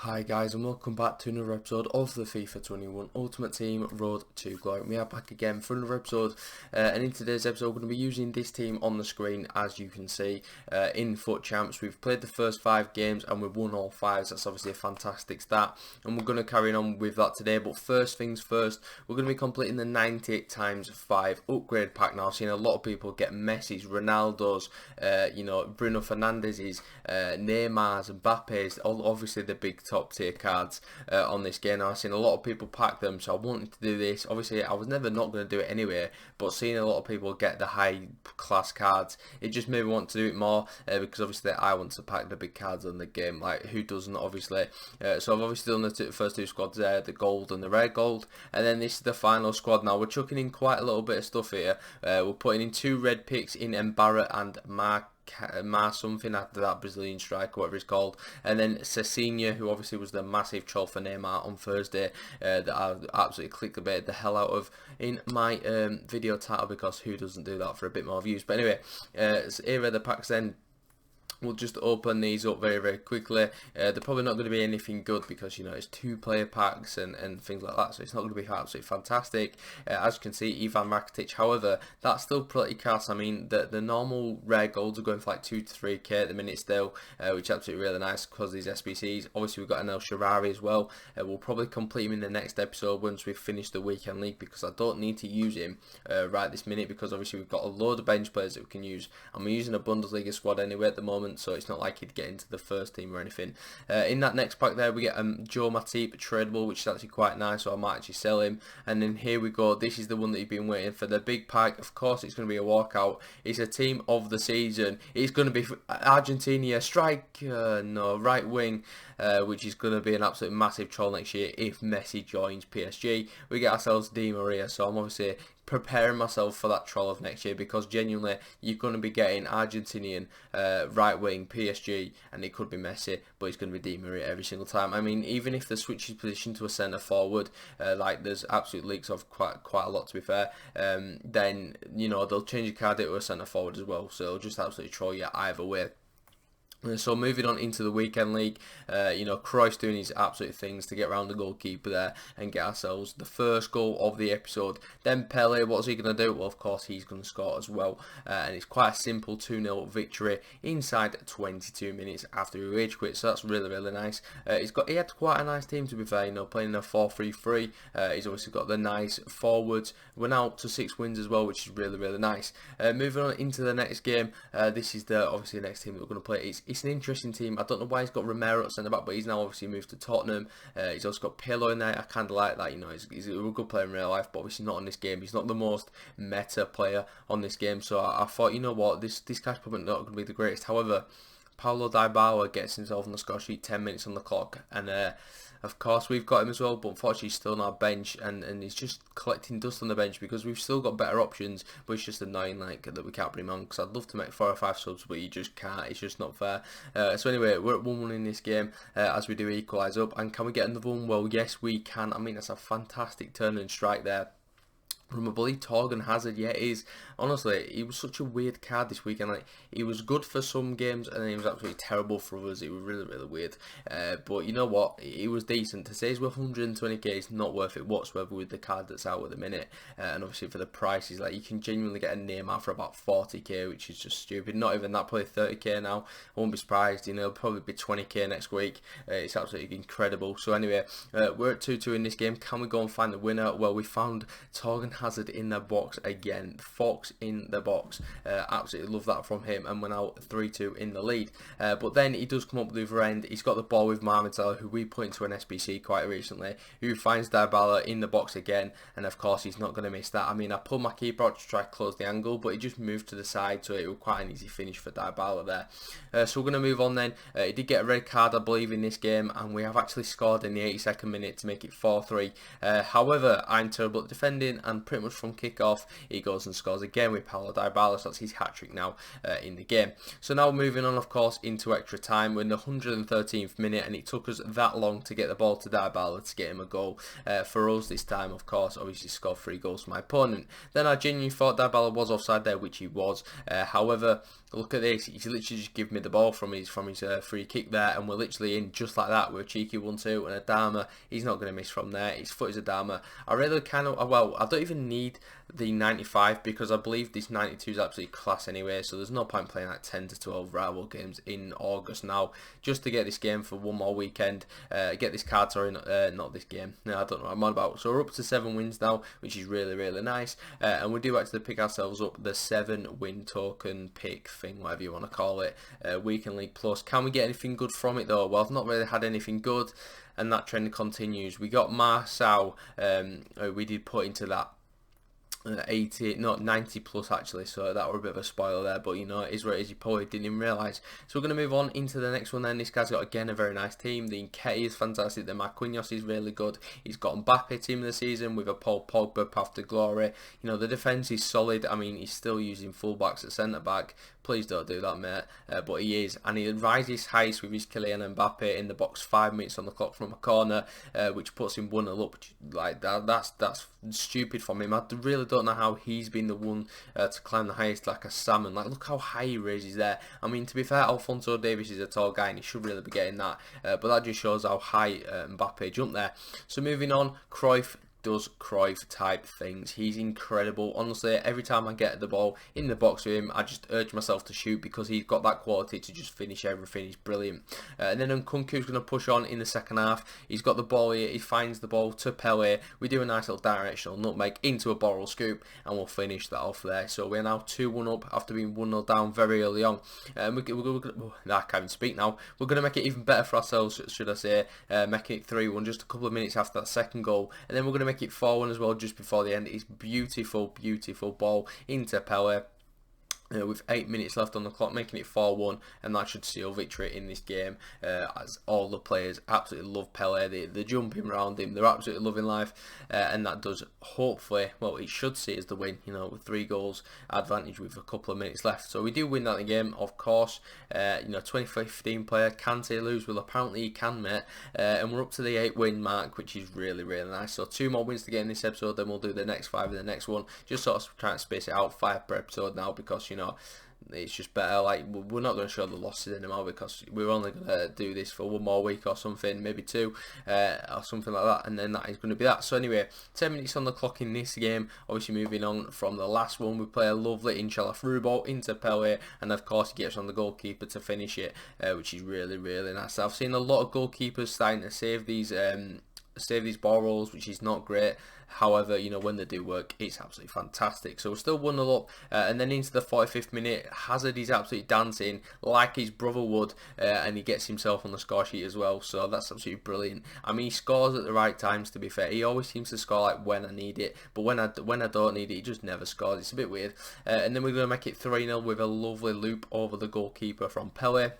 Hi guys, and welcome back to another episode of the FIFA 21 Ultimate Team Road to Glory. We are back again for another episode, and in today's episode we're going to be using this team on the screen. As you can see, in Foot Champs we've played the first 5 games and we've won all 5, so that's obviously a fantastic start, and we're going to carry on with that today. But first things first, we're going to be completing the 98 times 5 upgrade pack. Now I've seen a lot of people get Messi's, Ronaldo's, Bruno Fernandes's, Neymar's, Mbappe's, all obviously the big top tier cards on this game. Now, I've seen a lot of people pack them, so I wanted to do this. Obviously I was never not going to do it anyway, but seeing a lot of people get the high class cards, it just made me want to do it more, because obviously I want to pack the big cards on the game. Like, who doesn't, obviously. So I've obviously done the first 2 squads there, the gold and the rare gold, and then this is the final squad. Now we're chucking in quite a little bit of stuff here. We're putting in 2 red picks in Mbarra and something, after that Brazilian striker, whatever he's called, and then Cecinha, who obviously was the massive troll for Neymar on Thursday, that I absolutely clickbaited the hell out of in my video title, because who doesn't do that for a bit more views? But anyway, so here are the packs then. We'll just open these up very quickly. They're probably not going to be anything good because, you know, it's 2 player packs and things like that, so it's not going to be absolutely fantastic. As you can see, Ivan Rakitic, however, that's still pretty class. I mean, the normal rare golds are going for like 2 to 3k at the minute still, which is absolutely really nice because these SBCs. Obviously we've got an El Shaarawy as well. We'll probably complete him in the next episode once we've finished the weekend league, because I don't need to use him right this minute, because obviously we've got a load of bench players that we can use, and we're using a Bundesliga squad anyway at the moment, so it's not like he'd get into the first team or anything. In that next pack there we get Joe Matip tradable, which is actually quite nice, so I might actually sell him. And then here we go, this is the one that you've been waiting for, the big pack. Of course it's going to be a walkout. It's a team of the season. It's going to be Argentina right wing, which is going to be an absolute massive troll next year if Messi joins PSG. We get ourselves Di Maria, so I'm obviously preparing myself for that troll of next year, because genuinely you're going to be getting Argentinian right wing PSG, and it could be Messi, but it's going to be Di Maria every single time. I mean, even if they switch his position to a centre forward, like there's absolute leaks of quite a lot, to be fair, then, you know, they'll change your card to a centre forward as well, so it'll just absolutely troll you either way. So moving on into the weekend league, Cruyff's doing his absolute things to get around the goalkeeper there and get ourselves the first goal of the episode. Then Pele, what's he going to do? Well, of course he's going to score as well, and it's quite a simple 2-0 victory inside 22 minutes after he rage quit, so that's really nice. He had quite a nice team, to be fair, you know, playing a 4-3-3. He's obviously got the nice forwards. We're now to 6 wins as well, which is really nice. Moving on into the next game, this is obviously the next team that we're going to play. It's an interesting team. I don't know why he's got Romero at centre back, but he's now obviously moved to Tottenham. He's also got Pirlo in there. I kind of like that, you know. He's a good player in real life, but obviously not on this game. He's not the most meta player on this game, so I thought, you know what, this guy's probably not going to be the greatest. However, Paulo Dybala gets himself on the score sheet, 10 minutes on the clock, and of course we've got him as well, but unfortunately he's still on our bench, and he's just collecting dust on the bench, because we've still got better options, but it's just annoying, like, that we can't bring him on, because I'd love to make 4 or 5 subs, but you just can't. It's just not fair. So anyway, we're at 1-1 in this game, as we do equalise up, and can we get another one? Well, yes we can. I mean, that's a fantastic turn and strike there from a bully Torgan Hazard. Yeah, it is. Honestly, he was such a weird card this weekend. Like, he was good for some games, and then he was absolutely terrible for others. It was really weird. But you know what? He was decent. To say he's worth 120k is not worth it whatsoever with the card that's out at the minute. And obviously for the prices, like, you can genuinely get a Neymar for about 40k, which is just stupid. Not even that, probably 30k now. I won't be surprised. You know, it'll probably be 20k next week. It's absolutely incredible. So anyway, we're at 2-2 in this game. Can we go and find the winner? Well, we found Torgan Hazard in the box again. Fox in the box. Absolutely love that from him, and we're now 3-2 in the lead. But then he does come up the other end. He's got the ball with Marmitella, who we put into an SBC quite recently, who finds Dybala in the box again, and of course he's not going to miss that. I mean, I pulled my keeper out to try to close the angle, but he just moved to the side, so it was quite an easy finish for Dybala there. So we're going to move on then. He did get a red card, I believe, in this game, and we have actually scored in the 82nd minute to make it 4-3. However, I'm terrible at defending, and pretty much from kick-off he goes and scores again with Paulo Dybala, so that's his hat-trick now in the game. So now moving on, of course, into extra time. We're in the 113th minute, and it took us that long to get the ball to Dybala to get him a goal. For us this time, of course, obviously scored 3 goals for my opponent. Then I genuinely thought Dybala was offside there, which he was. However, Look at this. He's literally just given me the ball from his free kick there, and we're literally in just like that. We're a cheeky 1-2, and Adama, he's not going to miss from there. His foot is Adama. I really kind of, well, I don't even need the 95 because I believe this 92 is absolutely class anyway, so there's no point playing like 10 to 12 rival games in August now just to get this game for one more weekend, get this card, sorry, not this game, no, I don't know what I'm on about. So we're up to 7 wins now, which is really, really nice, and we do actually pick ourselves up the 7 win token pick thing, whatever you want to call it, Weekend League Plus. Can we get anything good from it though? Well, I've not really had anything good, and that trend continues. We got Marçal, we did put into that 80, not 90 plus actually, so that were a bit of a spoiler there, but you know, it is what it is. You probably didn't even realise. So we're going to move on into the next one then. This guy's got again a very nice team. The Nketiah is fantastic, the Marquinhos is really good, he's got Mbappe team of the season with a Paul Pogba path to glory. You know, the defence is solid. I mean, he's still using fullbacks at centre back. Please don't do that, mate. But he is, and he rises highest with his Kylian Mbappe in the box, 5 minutes on the clock from a corner, which puts him 1-0 up. Like that's stupid from him. I really don't know how he's been the one to climb the highest like a salmon. Like, look how high he raises there. I mean, to be fair, Alphonso Davies is a tall guy and he should really be getting that. But that just shows how high Mbappe jumped there. So moving on, Cruyff does Cruyff type things. He's incredible. Honestly, every time I get the ball in the box with him, I just urge myself to shoot because he's got that quality to just finish everything. He's brilliant. And then Nkunku's going to push on in the second half. He's got the ball here. He finds the ball to Pele. We do a nice little directional nutmeg into a barrel scoop, and we'll finish that off there. So we're now 2-1 up after being 1-0 down very early on. I can't even speak now. We're going to make it even better for ourselves, should I say, making it 3-1 just a couple of minutes after that second goal. And then we're going to make it 4-1 as well just before the end. It's beautiful ball into Pele. With 8 minutes left on the clock, making it 4-1, and that should seal victory in this game, as all the players absolutely love Pele. They're jumping around him, they're absolutely loving life, and that does hopefully, well, it should see as the win, you know, with 3 goals advantage with a couple of minutes left. So we do win that game, of course. You know, 2015 player, can he lose? Well, apparently he can, mate, and we're up to the 8 win mark, which is really, really nice. So 2 more wins to get in this episode, then we'll do the next 5 in the next one, just sort of trying to space it out, 5 per episode now, because, you know, it's just better. Like, we're not going to show the losses anymore because we're only going to do this for 1 more week or something, maybe 2 or something like that, and then that is going to be that. So anyway, 10 minutes on the clock in this game. Obviously moving on from the last one, we play a lovely inshallah through ball into Pele, and of course he gets on the goalkeeper to finish it, which is really, really nice. I've seen a lot of goalkeepers starting to save these ball rolls, which is not great. However, you know, when they do work, it's absolutely fantastic. So we're still 1-0 up, and then into the 45th minute, Hazard is absolutely dancing like his brother would, and he gets himself on the score sheet as well. So that's absolutely brilliant. I mean, he scores at the right times, to be fair. He always seems to score like when I need it, but when I don't need it, he just never scores. It's a bit weird. And then we're going to make it 3-0 with a lovely loop over the goalkeeper from Pele.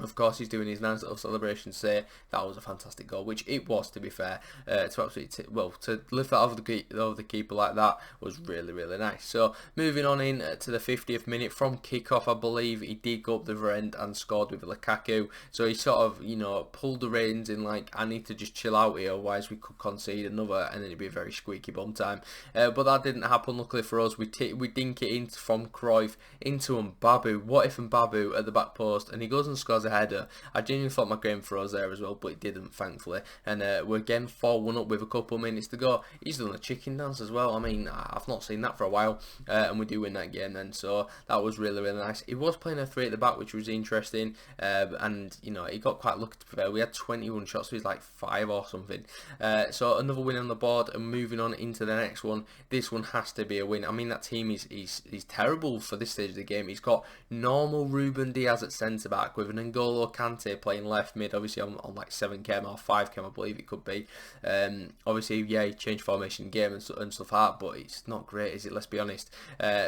Of course, he's doing his nice little celebration to say that was a fantastic goal, which it was, to be fair. To absolutely to lift that over the keeper like that was really, really nice. So moving on in to the 50th minute from kickoff, I believe he did go up the other end and scored with Lukaku. So he sort of, you know, pulled the reins in like, I need to just chill out here, otherwise we could concede another, and then it'd be a very squeaky bum time. But that didn't happen. Luckily for us, we dink it in from Cruyff into Mbabu. What if Mbabu at the back post, and he goes and scores a header. I genuinely thought my game for us there as well, but it didn't, thankfully. And we're again 4-1 up with a couple of minutes to go. He's done a chicken dance as well. I mean, I've not seen that for a while, and we do win that game then. So that was really, really nice. He was playing a 3 at the back, which was interesting, and you know, he got quite lucky, to be fair. We had 21 shots, so he's like 5 or something. So another win on the board, and moving on into the next one. This one has to be a win. I mean, that team is terrible for this stage of the game. He's got normal Ruben Diaz at centre back with an N'Golo Kante playing left mid, obviously on like 7km or 5km, I believe it could be. Obviously, yeah, he changed formation game and stuff like that, but it's not great, is it? Let's be honest.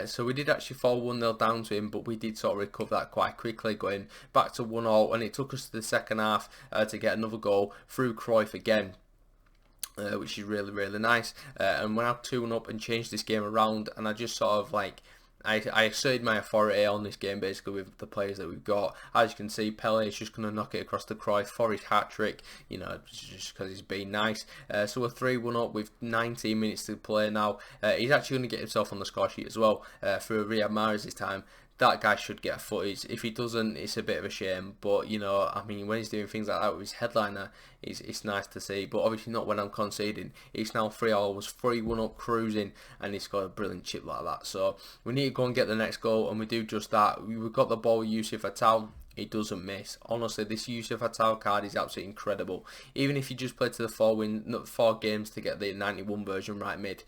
So we did actually fall 1-0 down to him, but we did sort of recover that quite quickly, going back to 1-0, and it took us to the second half to get another goal through Cruyff again. Which is really, really nice. And we're now 2-1 up and changed this game around, and I just sort of like, I asserted my authority on this game basically with the players that we've got. As you can see, Pele is just going to knock it across the Cruyff for his hat-trick, you know, just because he's been nice. So we're 3-1 up with 19 minutes to play now. He's actually going to get himself on the score sheet as well through Riyad Mahrez this time. that guy should get a footage. If he doesn't, it's a bit of a shame. But you know, I mean, when he's doing things like that with his headliner, it's nice to see. But obviously not when I'm conceding. It's now 3-all, was 3-1 up cruising, and he's got a brilliant chip like that. So we need to go and get the next goal, and we do just that. We've got the ball, Yusuf Atal. He doesn't miss. Honestly, this Yusuf Atal card is absolutely incredible. Even if you just play to the 4 games to get the 91 version right mid,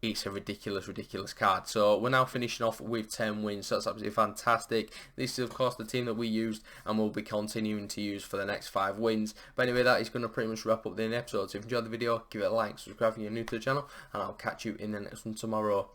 it's a ridiculous card. So we're now finishing off with 10 wins. So that's absolutely fantastic. This is of course the team that we used and we'll be continuing to use for the next 5 wins. But anyway, that is going to pretty much wrap up the episode. So if you enjoyed the video, give it a like, subscribe if you're new to the channel, and I'll catch you in the next one tomorrow.